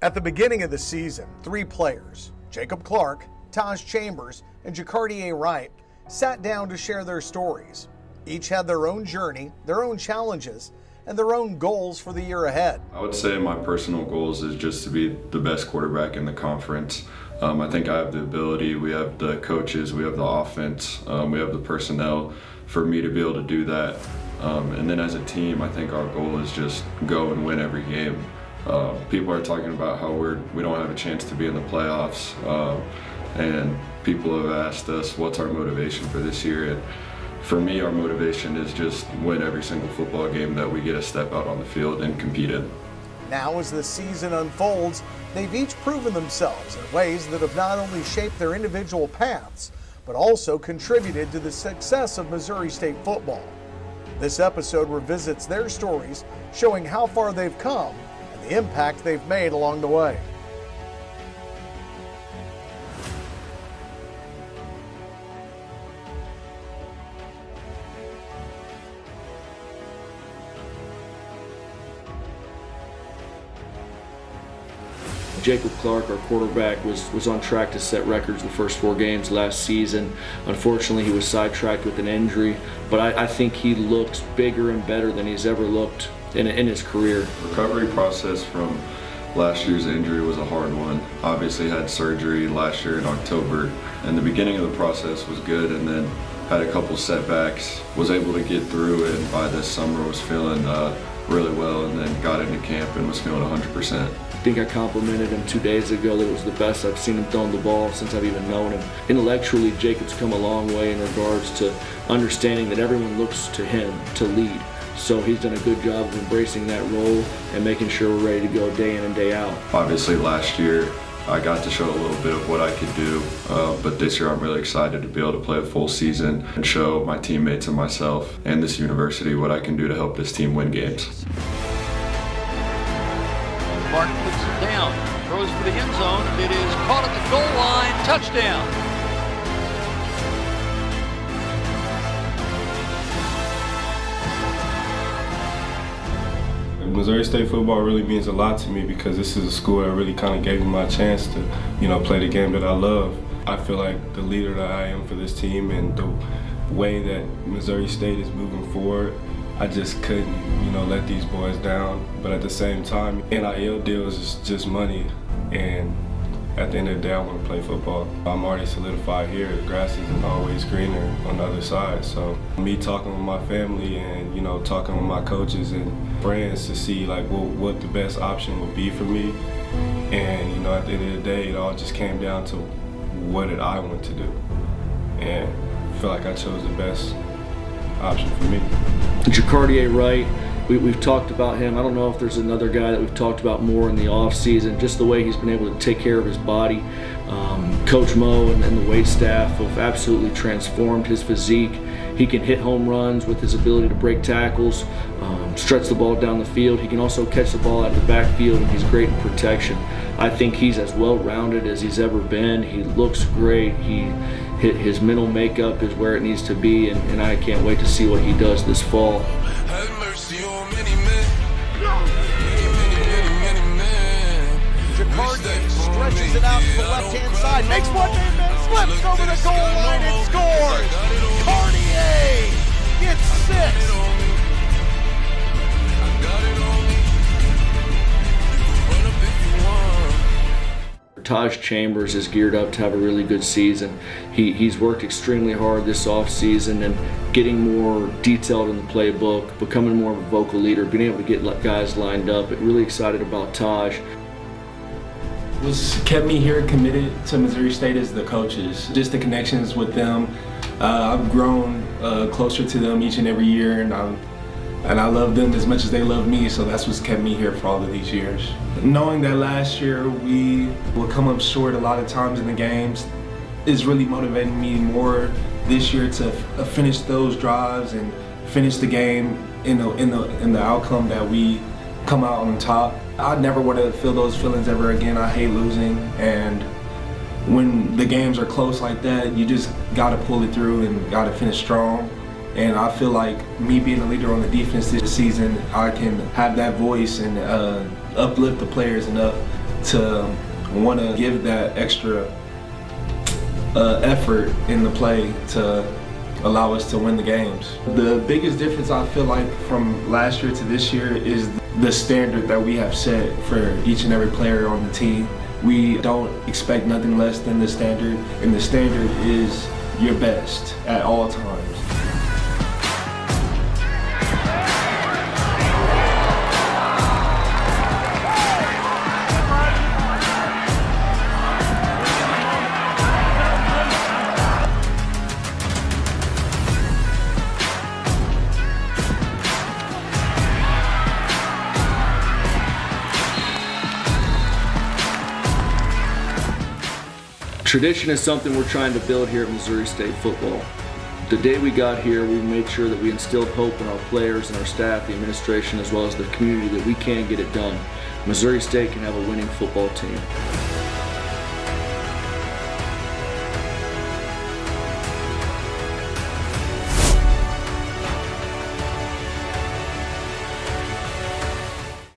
At the beginning of the season, 3 players, Jacob Clark, Tahj Chambers, and Jacardia Wright, sat down to share their stories. Each had their own journey, their own challenges, and their own goals for the year ahead. I would say my personal goals is just to be the best quarterback in the conference. I think I have the ability, we have the coaches, we have the offense, we have the personnel for me to be able to do that. And then as a team, I think our goal is just go and win every game. People are talking about how we don't have a chance to be in the playoffs, and people have asked us what's our motivation for this year. And for me, our motivation is just win every single football game that we get to step out on the field and compete in. Now as the season unfolds, they've each proven themselves in ways that have not only shaped their individual paths, but also contributed to the success of Missouri State football. This episode revisits their stories, showing how far they've come and the impact they've made along the way. Jacob Clark, our quarterback, was on track to set records the first 4 games last season. Unfortunately, he was sidetracked with an injury, but I think he looks bigger and better than he's ever looked in his career. Recovery process from last year's injury was a hard one. Obviously had surgery last year in October, and the beginning of the process was good, and then had a couple setbacks, was able to get through it, and by this summer was feeling really well, and then got into camp and was feeling 100%. I think I complimented him 2 days ago that it was the best I've seen him throwing the ball since I've even known him. Intellectually, Jacob's come a long way in regards to understanding that everyone looks to him to lead. So he's done a good job of embracing that role and making sure we're ready to go day in and day out. Obviously last year I got to show a little bit of what I could do, but this year I'm really excited to be able to play a full season and show my teammates and myself and this university what I can do to help this team win games. Clark puts it down, throws for the end zone. It is caught at the goal line, touchdown. Missouri State football really means a lot to me because this is a school that really kind of gave me my chance to, play the game that I love. I feel like the leader that I am for this team and the way that Missouri State is moving forward, I just couldn't, let these boys down. But at the same time, NIL deals is just money, and at the end of the day, I want to play football. I'm already solidified here. The grass isn't always greener on the other side. So me talking with my family and, talking with my coaches and friends to see what the best option would be for me. And, at the end of the day, it all just came down to what did I want to do. And I feel like I chose the best option for me. Jacardia Wright, we've talked about him. I don't know if there's another guy that we've talked about more in the off season, just the way he's been able to take care of his body. Coach Mo and the weight staff have absolutely transformed his physique. He can hit home runs with his ability to break tackles, stretch the ball down the field. He can also catch the ball out of the backfield, and he's great in protection. I think he's as well-rounded as he's ever been. He looks great. His mental makeup is where it needs to be, and I can't wait to see what he does this fall. Have mercy on many men. Jacardia stretches it out to the left-hand side, makes one man, slips over the goal line and scores! Cartier gets 6! Tahj Chambers is geared up to have a really good season. He's worked extremely hard this offseason and getting more detailed in the playbook, becoming more of a vocal leader, being able to get guys lined up. Really excited about Tahj. What's kept me here committed to Missouri State is the coaches, just the connections with them. I've grown closer to them each and every year, and I love them as much as they love me, so that's what's kept me here for all of these years. Knowing that last year we would come up short a lot of times in the games is really motivating me more this year to finish those drives and finish the game in the outcome that we come out on top. I never want to feel those feelings ever again. I hate losing, and when the games are close like that, you just got to pull it through and got to finish strong. And I feel like me being a leader on the defense this season, I can have that voice and uplift the players enough to want to give that extra effort in the play to allow us to win the games. The biggest difference I feel like from last year to this year is the standard that we have set for each and every player on the team. We don't expect nothing less than the standard, and the standard is your best at all times. Tradition is something we're trying to build here at Missouri State football. The day we got here, we made sure that we instilled hope in our players and our staff, the administration, as well as the community that we can get it done. Missouri State can have a winning football team.